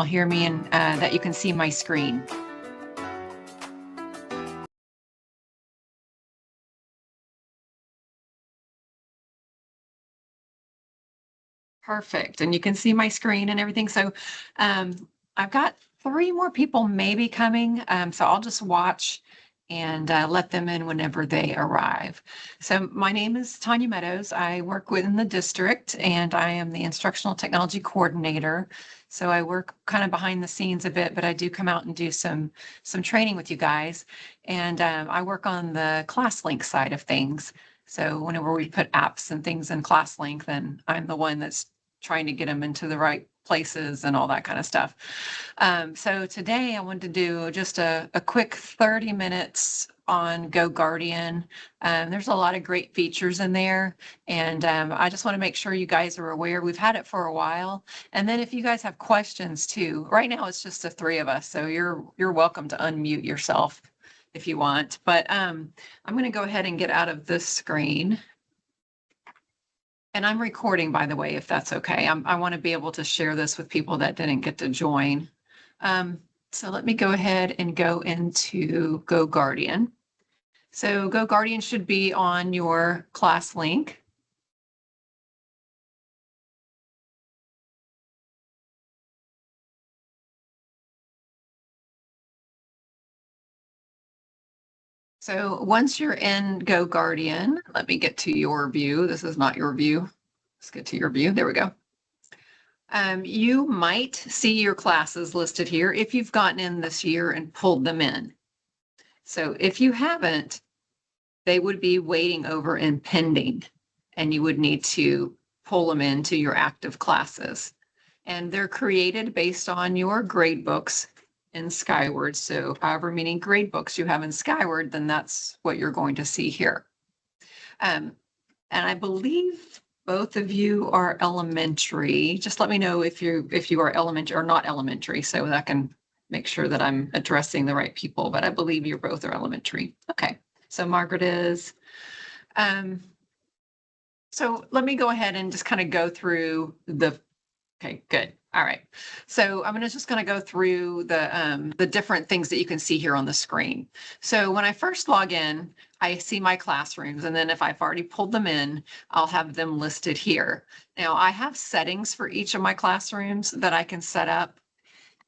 hear me and that you can see my screen. Perfect. And you can see my screen and everything. So I've got 3 more people maybe coming. So I'll just watch and let them in whenever they arrive. So my name is Tanya Meadows. I work within the district and I am the instructional technology coordinator. So I work kind of behind the scenes a bit, but I do come out and do some training with you guys. And I work on the ClassLink side of things. So whenever we put apps and things in ClassLink, then I'm the one that's trying to get them into the right places and all that kind of stuff. So today I wanted to do just a quick 30 minutes on GoGuardian. There's a lot of great features in there. And I just want to make sure you guys are aware. We've had it for a while. And then if you guys have questions too, right now it's just the 3 of us. So you're welcome to unmute yourself if you want. But I'm going to go ahead and get out of this screen. And I'm recording, by the way, if that's okay. I want to be able to share this with people that didn't get to join. So let me go ahead and go into GoGuardian. So GoGuardian should be on your ClassLink. So once you're in GoGuardian, let me get to your view. This is not your view. Let's get to your view. There we go. You might see your classes listed here if you've gotten in this year and pulled them in. So if you haven't, they would be waiting over in pending, and you would need to pull them into your active classes. And they're created based on your grade books in Skyward. So however many grade books you have in Skyward, then that's what you're going to see here. And I believe both of you are elementary. Just let me know if you are elementary or not elementary, so that I can make sure that I'm addressing the right people. But I believe you both are elementary. Okay, so Margaret is. So let me go ahead and just kind of go through the. Okay, good. All right. So I'm just going to go through the different things that you can see here on the screen. So when I first log in, I see my classrooms, and then if I've already pulled them in, I'll have them listed here. Now I have settings for each of my classrooms that I can set up,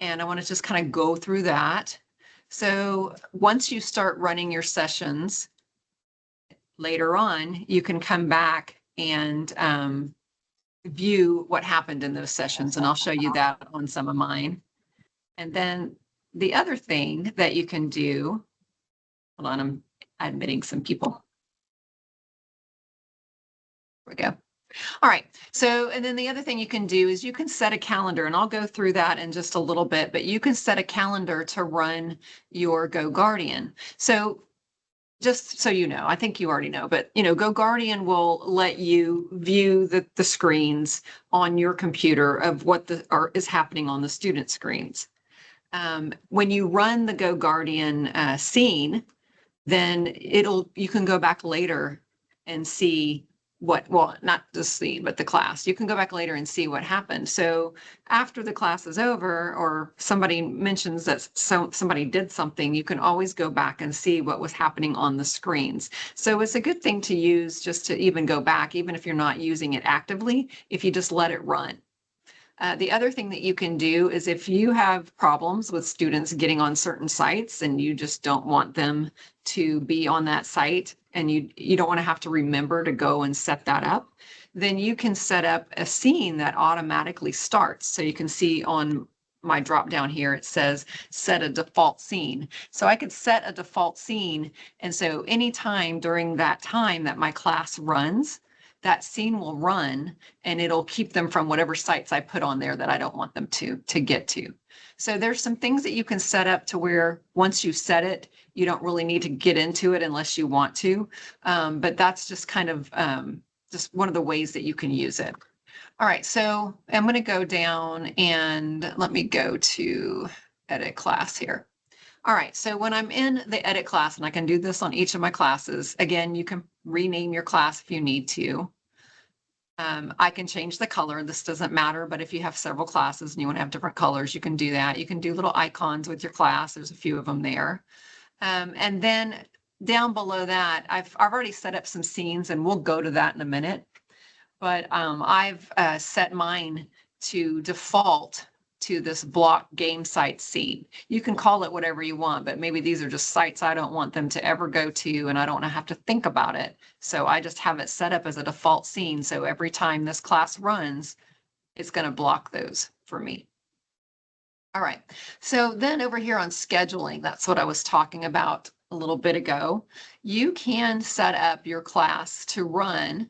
and I want to just kind of go through that. So once you start running your sessions, later on, you can come back and view what happened in those sessions, and I'll show you that on some of mine. And then the other thing that you can do, hold on, I'm admitting some people. There we go. All right. So, and then the other thing you can do is you can set a calendar, and I'll go through that in just a little bit, but you can set a calendar to run your GoGuardian. So just so you know, I think you already know, but GoGuardian will let you view the screens on your computer of what is happening on the student screens. When you run the GoGuardian scene, then you can go back later and see not the scene, but the class. You can go back later and see what happened. So after the class is over, or somebody mentions that somebody did something, you can always go back and see what was happening on the screens. So it's a good thing to use just to even go back, even if you're not using it actively, if you just let it run. The other thing that you can do is if you have problems with students getting on certain sites and you just don't want them to be on that site, and you don't want to have to remember to go and set that up, then you can set up a scene that automatically starts. So you can see on my drop down here, it says set a default scene. So I could set a default scene. And so anytime during that time that my class runs, that scene will run, and it'll keep them from whatever sites I put on there that I don't want them to get to. So there's some things that you can set up to where once you set it, you don't really need to get into it unless you want to. But that's just kind of just one of the ways that you can use it. All right, so I'm going to go down and let me go to edit class here. All right, so when I'm in the edit class, and I can do this on each of my classes, again, you can rename your class if you need to. I can change the color. This doesn't matter, but if you have several classes and you want to have different colors, you can do that. You can do little icons with your class. There's a few of them there. And then down below that, I've already set up some scenes, and we'll go to that in a minute. But I've set mine to default to this block game site scene. You can call it whatever you want, but maybe these are just sites I don't want them to ever go to, and I don't want to have to think about it. So I just have it set up as a default scene. So every time this class runs, it's going to block those for me. All right. So then over here on scheduling, that's what I was talking about a little bit ago. You can set up your class to run,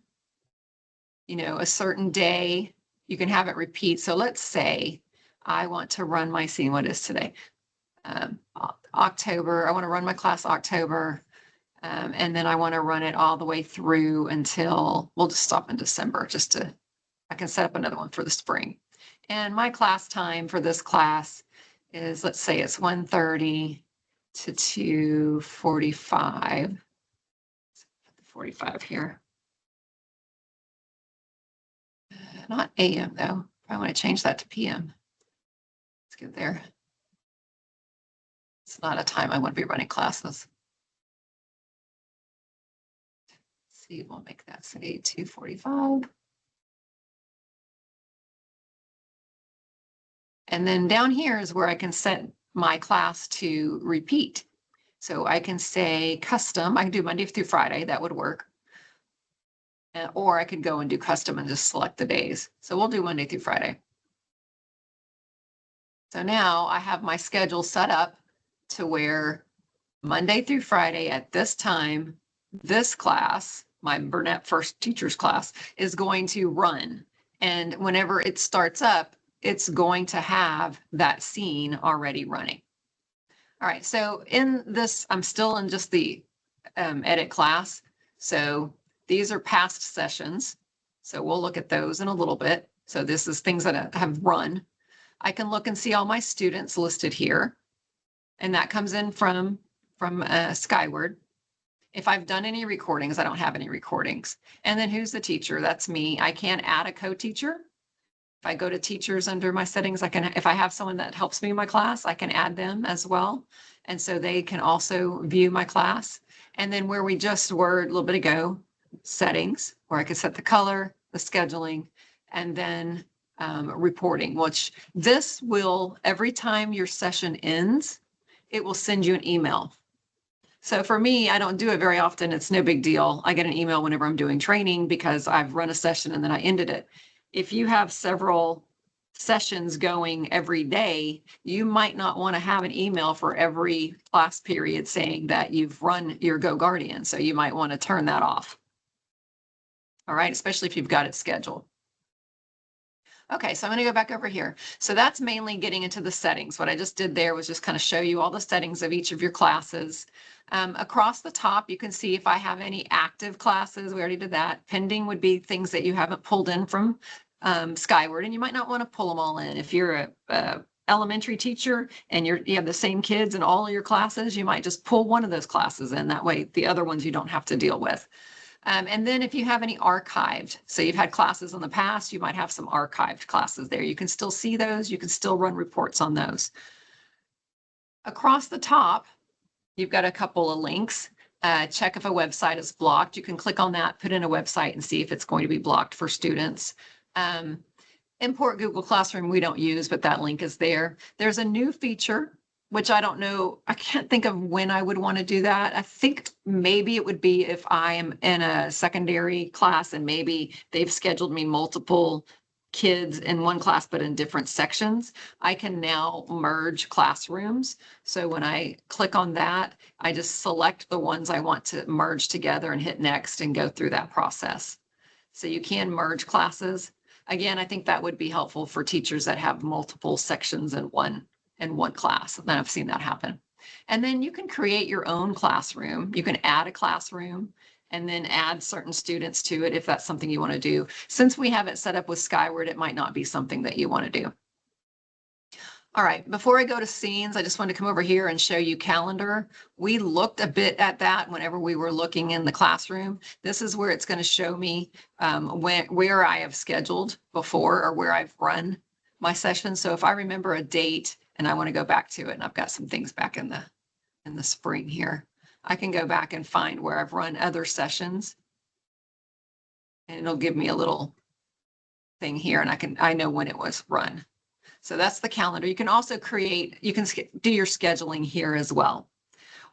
a certain day. You can have it repeat. So let's say I want to run my scene. What is today? October. I want to run my class October. And then I want to run it all the way through until we'll just stop in December I can set up another one for the spring. And my class time for this class is, let's say it's 1:30 to 2:45. Put the 45 here. Not AM though. I want to change that to PM. Let's get there. It's not a time I want to be running classes. Let's see, we'll make that say 2:45. And then down here is where I can set my class to repeat. So I can say custom. I can do Monday through Friday. That would work. Or I could go and do custom and just select the days. So we'll do Monday through Friday. So now I have my schedule set up to where Monday through Friday at this time, this class, my Burnett First Teachers class, is going to run. And whenever it starts up, it's going to have that scene already running. All right, so in this, I'm still in just the edit class. So these are past sessions. So we'll look at those in a little bit. So this is things that have run. I can look and see all my students listed here. And that comes in from Skyward. If I've done any recordings, I don't have any recordings. And then who's the teacher? That's me. I can add a co-teacher. If I go to teachers under my settings, if I have someone that helps me in my class, I can add them as well. And so they can also view my class. And then where we just were a little bit ago, settings, where I could set the color, the scheduling, and then reporting, which this will, every time your session ends, it will send you an email. So for me, I don't do it very often. It's no big deal. I get an email whenever I'm doing training because I've run a session and then I ended it. If you have several sessions going every day, you might not want to have an email for every class period saying that you've run your GoGuardian. So you might want to turn that off. All right, especially if you've got it scheduled. Okay, so I'm going to go back over here. So that's mainly getting into the settings. What I just did there was just kind of show you all the settings of each of your classes. Across the top, you can see if I have any active classes. We already did that. Pending would be things that you haven't pulled in from Skyward, and you might not want to pull them all in. If you're a elementary teacher and you have the same kids in all of your classes, you might just pull one of those classes in. That way, the other ones you don't have to deal with. And then if you have any archived, so you've had classes in the past, you might have some archived classes there. You can still see those. You can still run reports on those. Across the top, you've got a couple of links. Check if a website is blocked. You can click on that, put in a website and see if it's going to be blocked for students. Import Google Classroom we don't use, but that link is there. There's a new feature, which I don't know. I can't think of when I would want to do that. I think maybe it would be if I am in a secondary class and maybe they've scheduled me multiple kids in one class, but in different sections. I can now merge classrooms. So when I click on that, I just select the ones I want to merge together and hit next and go through that process. So you can merge classes. Again, I think that would be helpful for teachers that have multiple sections in one class. And I've seen that happen. And then you can create your own classroom. You can add a classroom and then add certain students to it if that's something you want to do. Since we have it set up with Skyward, it might not be something that you want to do. All right, before I go to scenes, I just want to come over here and show you calendar. We looked a bit at that whenever we were looking in the classroom. This is where it's going to show me where I have scheduled before or where I've run my session. So if I remember a date and I want to go back to it, and I've got some things back in the spring here, I can go back and find where I've run other sessions, and it'll give me a little thing here, and I know when it was run. So that's the calendar. You can also you can do your scheduling here as well.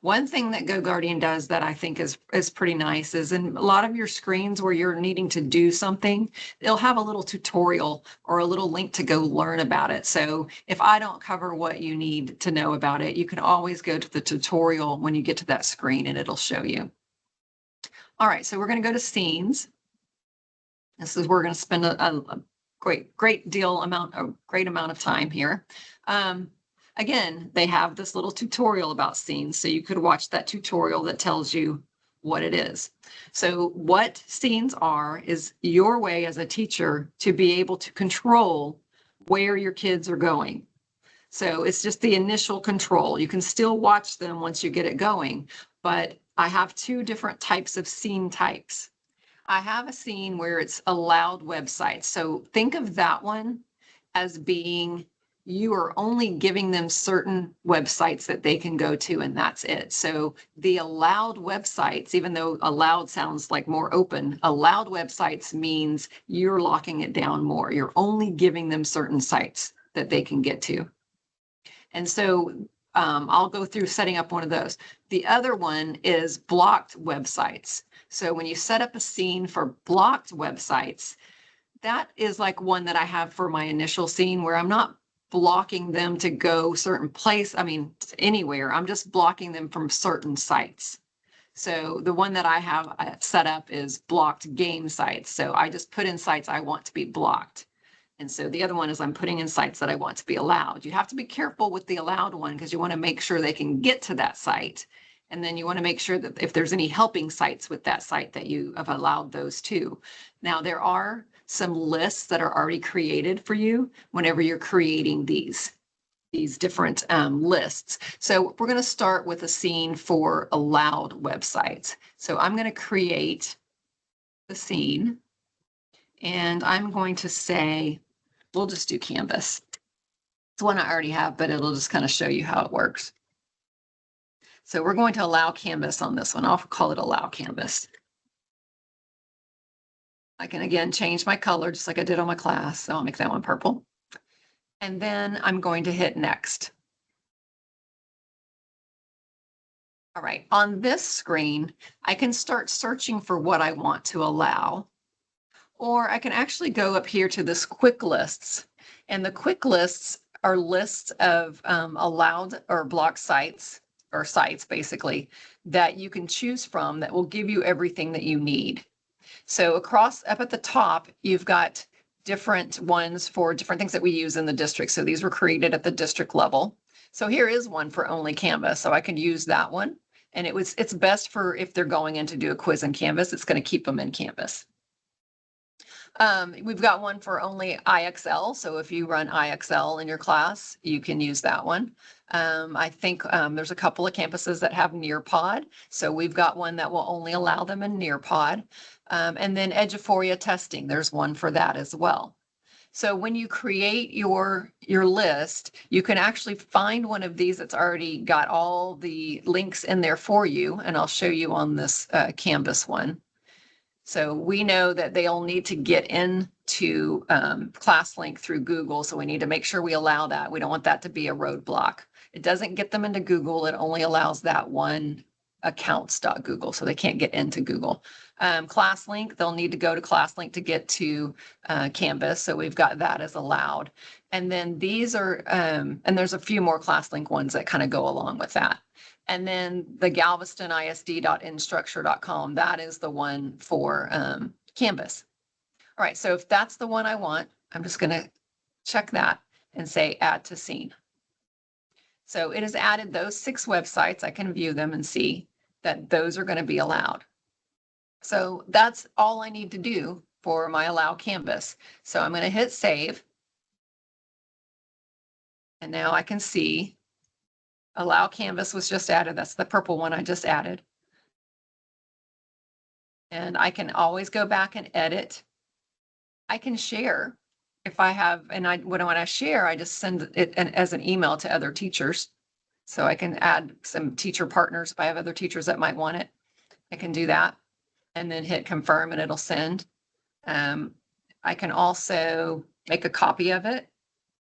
One thing that GoGuardian does that I think is pretty nice is in a lot of your screens where you're needing to do something, they'll have a little tutorial or a little link to go learn about it. So if I don't cover what you need to know about it, you can always go to the tutorial when you get to that screen and it'll show you. All right, so we're going to go to scenes. This is where we're going to spend a great amount of time here. Again, they have this little tutorial about scenes, so you could watch that tutorial that tells you what it is. So what scenes are is your way as a teacher to be able to control where your kids are going. So it's just the initial control. You can still watch them once you get it going, but I have two different types of scene types. I have a scene where it's allowed websites. So think of that one as being you are only giving them certain websites that they can go to, and that's it. So the allowed websites, even though allowed sounds like more open, allowed websites means you're locking it down more. You're only giving them certain sites that they can get to. And so I'll go through setting up one of those. The other one is blocked websites. So when you set up a scene for blocked websites, that is like one that I have for my initial scene where I'm not blocking them to go certain place. I mean, anywhere. I'm just blocking them from certain sites. So the one that I have set up is blocked game sites. So I just put in sites I want to be blocked. And so the other one is I'm putting in sites that I want to be allowed. You have to be careful with the allowed one because you want to make sure they can get to that site. And then you want to make sure that if there's any helping sites with that site that you have allowed those too. Now there are some lists that are already created for you whenever you're creating these different lists. So we're going to start with a scene for allowed websites. So I'm going to create the scene and I'm going to say, we'll just do Canvas. It's one I already have, but it'll just kind of show you how it works. So we're going to allow Canvas on this one. I'll call it allow Canvas. I can again change my color just like I did on my class. So I'll make that one purple. And then I'm going to hit next. All right, on this screen, I can start searching for what I want to allow, or I can actually go up here to this quick lists. And the quick lists are lists of allowed or blocked sites, or sites basically, that you can choose from that will give you everything that you need. So across up at the top, you've got different ones for different things that we use in the district. So these were created at the district level. So here is one for only Canvas. So I could use that one. And it's best for if they're going in to do a quiz in Canvas, it's going to keep them in Canvas. We've got one for only IXL. So if you run IXL in your class, you can use that one. I think there's a couple of campuses that have Nearpod. So we've got one that will only allow them in Nearpod. And then Eduphoria testing, there's one for that as well. So when you create your list, you can actually find one of these that's already got all the links in there for you. And I'll show you on this Canvas one. So we know that they'll need to get into ClassLink through Google. So we need to make sure we allow that. We don't want that to be a roadblock. It doesn't get them into Google. It only allows that one accounts.google, so they can't get into Google. ClassLink, they'll need to go to ClassLink to get to Canvas. So we've got that as allowed. And then these are, and there's a few more ClassLink ones that kind of go along with that. And then the galvestonisd.instructure.com, that is the one for Canvas. All right, so if that's the one I want, I'm just going to check that and say add to scene. So it has added those 6 websites. I can view them and see that those are going to be allowed. So that's all I need to do for my allow Canvas. So I'm going to hit save. And now I can see allow canvas was just added. That's the purple one I just added. And I can always go back and edit. I can share if I have, and when I share, I just send it as an email to other teachers. So I can add some teacher partners if I have other teachers that might want it. I can do that and then hit confirm and it'll send. I can also make a copy of it.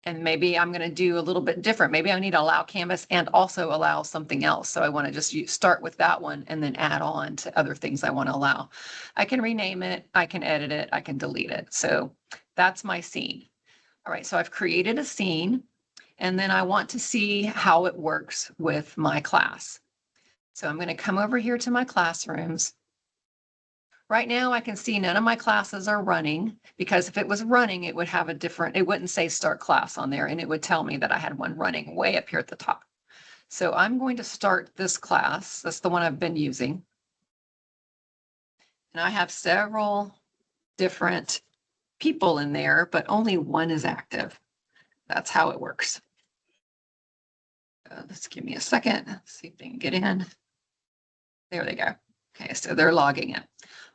And maybe I'm going to do a little bit different. Maybe I need to allow Canvas and also allow something else. So I want to just start with that one and then add on to other things I want to allow. I can rename it. I can edit it. I can delete it. So that's my scene. All right. So I've created a scene and then I want to see how it works with my class. So I'm going to come over here to my classrooms. Right now, I can see none of my classes are running because if it was running, it would have a different, it wouldn't say start class on there and it would tell me that I had one running way up here at the top. So I'm going to start this class. That's the one I've been using. And I have several different people in there, but only one is active. That's how it works. Let's give me a second. Let's see if they can get in. There they go. Okay, so they're logging in.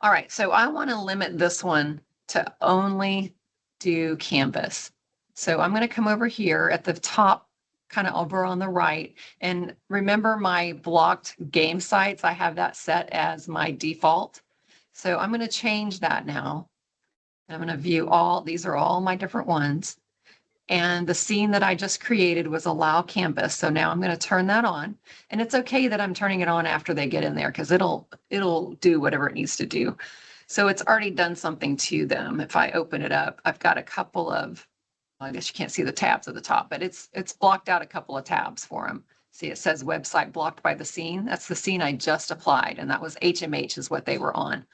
All right, so I want to limit this one to only do Canvas. So I'm going to come over here at the top, kind of over on the right. And remember my blocked game sites, I have that set as my default. So I'm going to change that now. I'm going to view all, these are all my different ones. And the scene that I just created was allow canvas. So now I'm going to turn that on. And it's okay that I'm turning it on after they get in there because it'll do whatever it needs to do. So it's already done something to them. If I open it up, I've got a couple of, well, I guess you can't see the tabs at the top, but it's blocked out a couple of tabs for them. See, it says website blocked by the scene. That's the scene I just applied. And that was HMH is what they were on.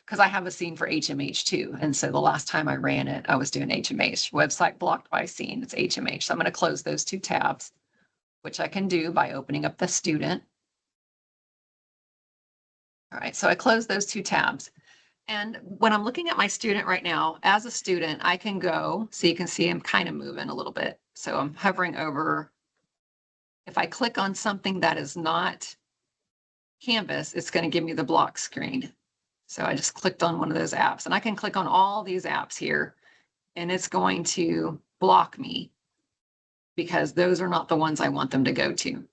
Because I have a scene for HMH too. And so the last time I ran it, I was doing HMH. Website blocked by scene, it's HMH. So I'm going to close those two tabs, which I can do by opening up the student. All right, so I close those two tabs. And when I'm looking at my student right now, as a student, I can go, so you can see I'm kind of moving a little bit. So I'm hovering over. If I click on something that is not Canvas, it's going to give me the block screen. So I just clicked on one of those apps and I can click on all these apps here and it's going to block me because those are not the ones I want them to go to.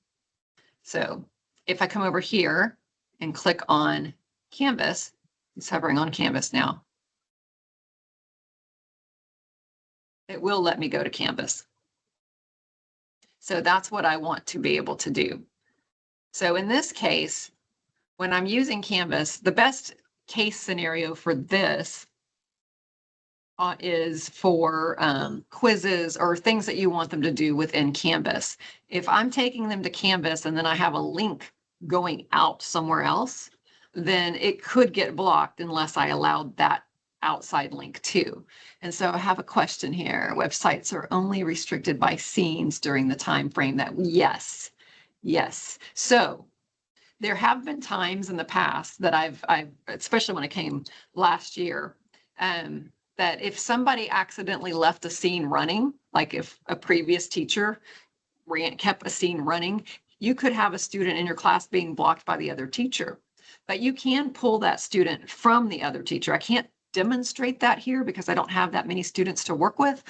So if I come over here and click on Canvas, it's hovering on Canvas now. It will let me go to Canvas. So that's what I want to be able to do. So in this case, when I'm using Canvas, the best case scenario for this is for quizzes or things that you want them to do within Canvas. If I'm taking them to Canvas and then I have a link going out somewhere else, then it could get blocked unless I allowed that outside link too. And so I have a question here. Websites are only restricted by scenes during the time frame that, yes. So there have been times in the past that I've especially when it came last year, that if somebody accidentally left a scene running, like if a previous teacher kept a scene running, you could have a student in your class being blocked by the other teacher. But you can pull that student from the other teacher. I can't demonstrate that here because I don't have that many students to work with,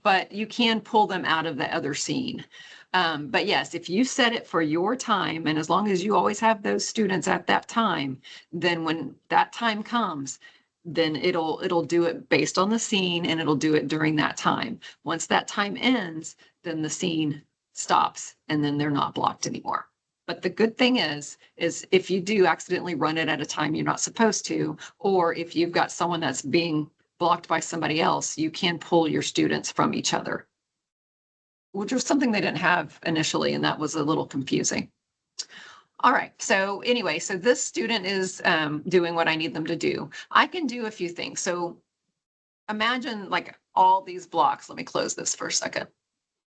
but you can pull them out of the other scene. But yes, if you set it for your time, and as long as you always have those students at that time, then when that time comes, then it'll do it based on the scene and it'll do it during that time. Once that time ends, then the scene stops and then they're not blocked anymore. But the good thing is if you do accidentally run it at a time you're not supposed to, or if you've got someone that's being blocked by somebody else, you can pull your students from each other, which was something they didn't have initially, and that was a little confusing. All right, so anyway, so this student is doing what I need them to do. I can do a few things. So imagine like all these blocks. Let me close this for a second.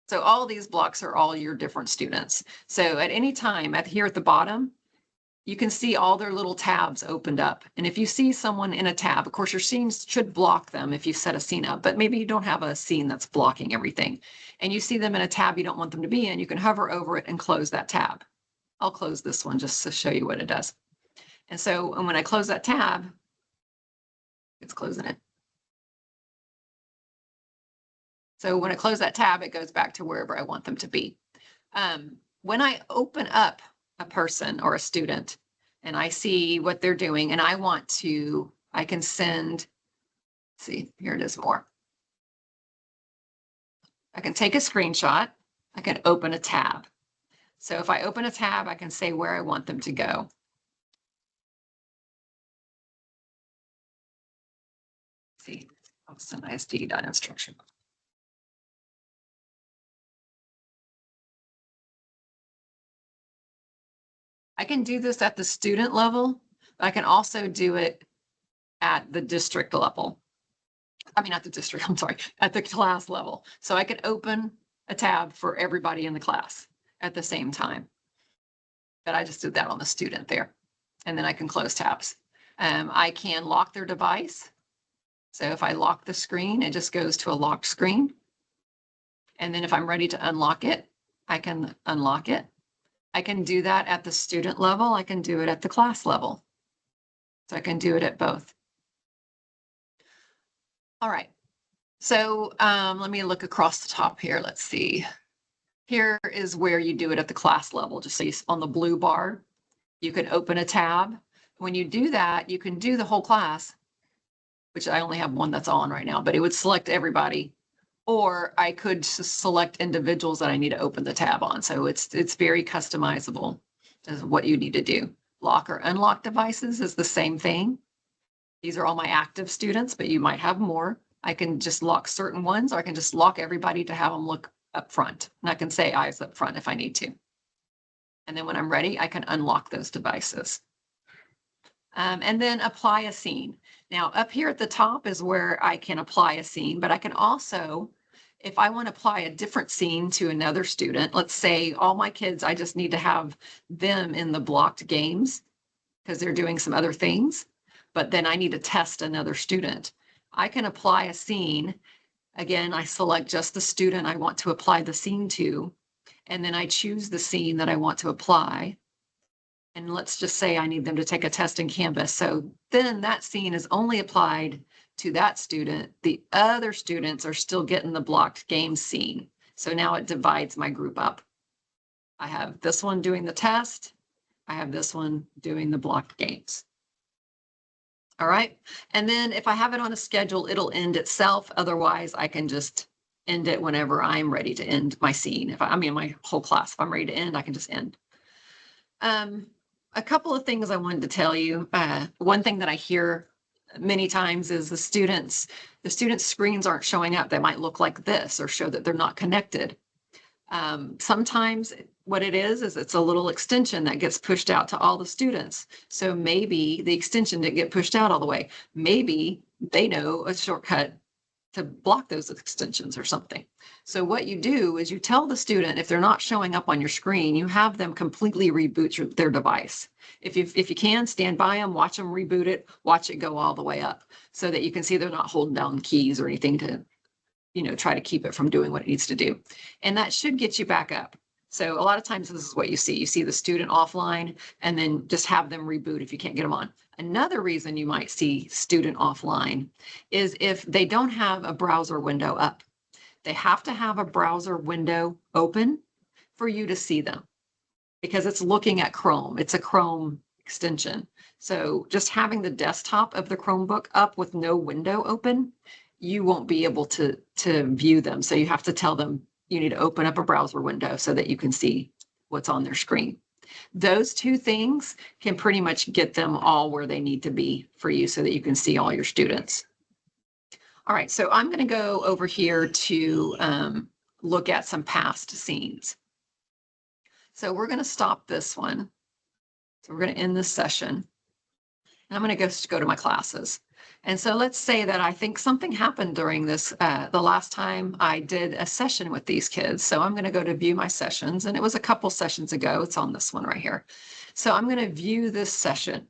So all these blocks are all your different students. So at any time here at the bottom, you can see all their little tabs opened up. And if you see someone in a tab, of course, your scenes should block them if you set a scene up, but maybe you don't have a scene that's blocking everything. And you see them in a tab you don't want them to be in, you can hover over it and close that tab. I'll close this one just to show you what it does. And so when I close that tab, it's closing it. So when I close that tab, it goes back to wherever I want them to be. When I open up a person or a student and I see what they're doing and I can send, see, here it is more. I can take a screenshot. I can open a tab. So if I open a tab, I can say where I want them to go. See, Austin ISD.instruction. I can do this at the student level, but I can also do it at the district level. I mean, not the district, I'm sorry, at the class level. So I could open a tab for everybody in the class at the same time. But I just did that on the student there. And then I can close tabs. I can lock their device. So if I lock the screen, it just goes to a locked screen. And then if I'm ready to unlock it, I can unlock it. I can do that at the student level. I can do it at the class level. So I can do it at both. All right. So let me look across the top here. Let's see. Here is where you do it at the class level. Just so you, on the blue bar, you can open a tab. When you do that, you can do the whole class, which I only have one that's on right now, but it would select everybody. Or I could select individuals that I need to open the tab on. So it's very customizable as what you need to do. Lock or unlock devices is the same thing. These are all my active students, but you might have more. I can just lock certain ones, or I can just lock everybody to have them look up front. And I can say eyes up front if I need to. And then when I'm ready, I can unlock those devices. And then apply a scene. Now up here at the top is where I can apply a scene, but I can also, if I want to apply a different scene to another student, let's say all my kids, I just need to have them in the blocked games because they're doing some other things, but then I need to test another student. I can apply a scene. Again, I select just the student I want to apply the scene to, and then I choose the scene that I want to apply. And let's just say I need them to take a test in Canvas. So then that scene is only applied to that student. The other students are still getting the blocked game scene. So now it divides my group up. I have this one doing the test. I have this one doing the blocked games. All right. And then if I have it on a schedule, it'll end itself. Otherwise, I can just end it whenever I'm ready to end my scene. I mean, my whole class, if I'm ready to end, I can just end. A couple of things I wanted to tell you. One thing that I hear many times is the students' screens aren't showing up. They might look like this or show that they're not connected. Sometimes what it is it's a little extension that gets pushed out to all the students. So maybe the extension didn't get pushed out all the way. Maybe they know a shortcut to block those extensions or something. So what you do is you tell the student, if they're not showing up on your screen, you have them completely reboot their device. If you can, stand by them, watch them reboot it, watch it go all the way up so that you can see they're not holding down keys or anything to, try to keep it from doing what it needs to do. And that should get you back up. So a lot of times this is what you see. You see the student offline and then just have them reboot if you can't get them on. Another reason you might see student offline is if they don't have a browser window up. They have to have a browser window open for you to see them because it's looking at Chrome. It's a Chrome extension. So just having the desktop of the Chromebook up with no window open, you won't be able to view them. So you have to tell them you need to open up a browser window so that you can see what's on their screen. Those two things can pretty much get them all where they need to be for you so that you can see all your students. All right, so I'm going to go over here to look at some past scenes. So we're going to stop this one. So we're going to end this session. And I'm going to go to my classes. And so let's say that I think something happened during this, the last time I did a session with these kids. So I'm going to go to view my sessions, and it was a couple sessions ago. It's on this one right here. So I'm going to view this session.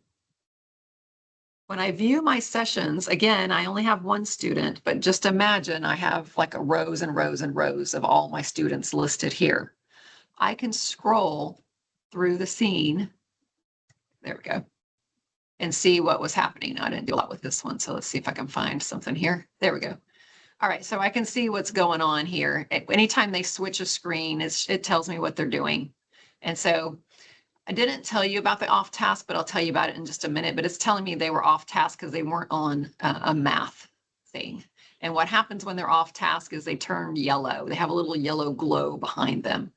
When I view my sessions, again, I only have one student, but just imagine I have like rows and rows and rows of all my students listed here. I can scroll through the scene. There we go. And see what was happening. I didn't do a lot with this one, so let's see if I can find something here. There we go. All right, so I can see what's going on here. Anytime they switch a screen, it tells me what they're doing. And so I didn't tell you about the off task, but I'll tell you about it in just a minute. But it's telling me they were off task because they weren't on a math thing. And what happens when they're off task is they turn yellow. They have a little yellow glow behind them.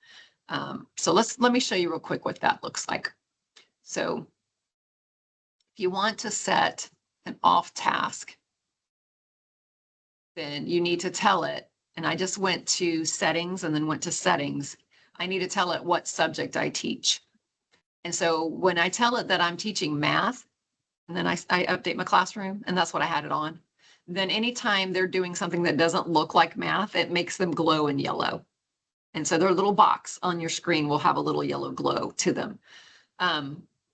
So let me show you real quick what that looks like. So if you want to set an off task, then you need to tell it. And I just went to settings and then went to settings. I need to tell it what subject I teach. And so when I tell it that I'm teaching math, and then I update my classroom, and that's what I had it on, then anytime they're doing something that doesn't look like math, it makes them glow in yellow. And so their little box on your screen will have a little yellow glow to them.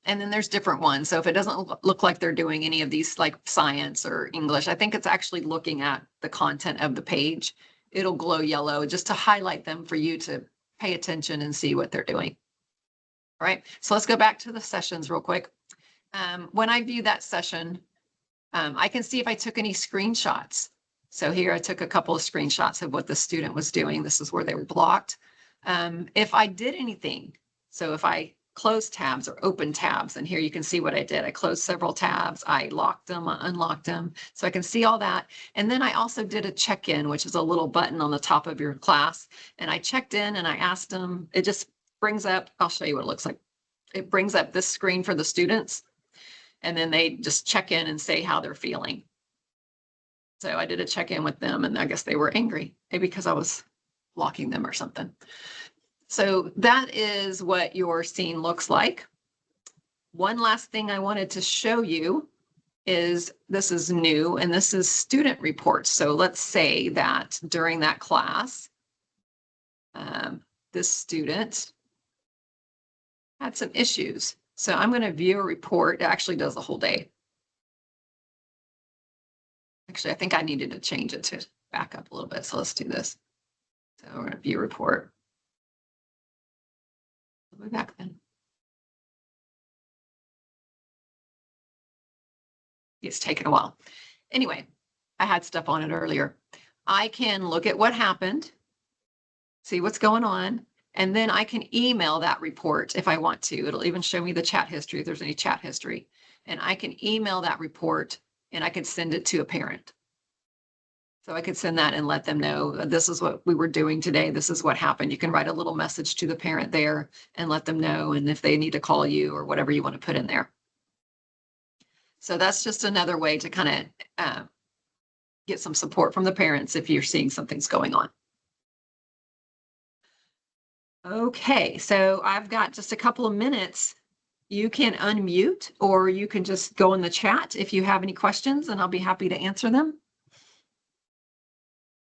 And then there's different ones. So if it doesn't look like they're doing any of these like science or English, I think it's actually looking at the content of the page. It'll glow yellow just to highlight them for you to pay attention and see what they're doing. All right, so let's go back to the sessions real quick. When I view that session, I can see if I took any screenshots. So here I took a couple of screenshots of what the student was doing. This is where they were blocked. If I did anything, so if I close tabs or open tabs, and here you can see what I did. I closed several tabs, I locked them, I unlocked them, so I can see all that. And then I also did a check-in, which is a little button on the top of your class. And I checked in and I asked them, it just brings up, I'll show you what it looks like. It brings up this screen for the students, and then they just check in and say how they're feeling. So I did a check-in with them, and I guess they were angry, maybe because I was blocking them or something. So that is what your scene looks like. One last thing I wanted to show you is this is new, and this is student reports. So let's say that during that class, this student had some issues. So I'm going to view a report. It actually does the whole day. Actually, I think I needed to change it to back up a little bit. So let's do this. So we're going to view report. Way back then. It's taken a while. Anyway, I had stuff on it earlier. I can look at what happened, see what's going on, and then I can email that report if I want to. It'll even show me the chat history if there's any chat history. And I can email that report and I can send it to a parent. So I could send that and let them know this is what we were doing today. This is what happened. You can write a little message to the parent there and let them know, and if they need to call you or whatever you want to put in there. So that's just another way to kind of get some support from the parents if you're seeing something's going on. Okay, so I've got just a couple of minutes. You can unmute, or you can just go in the chat if you have any questions, and I'll be happy to answer them.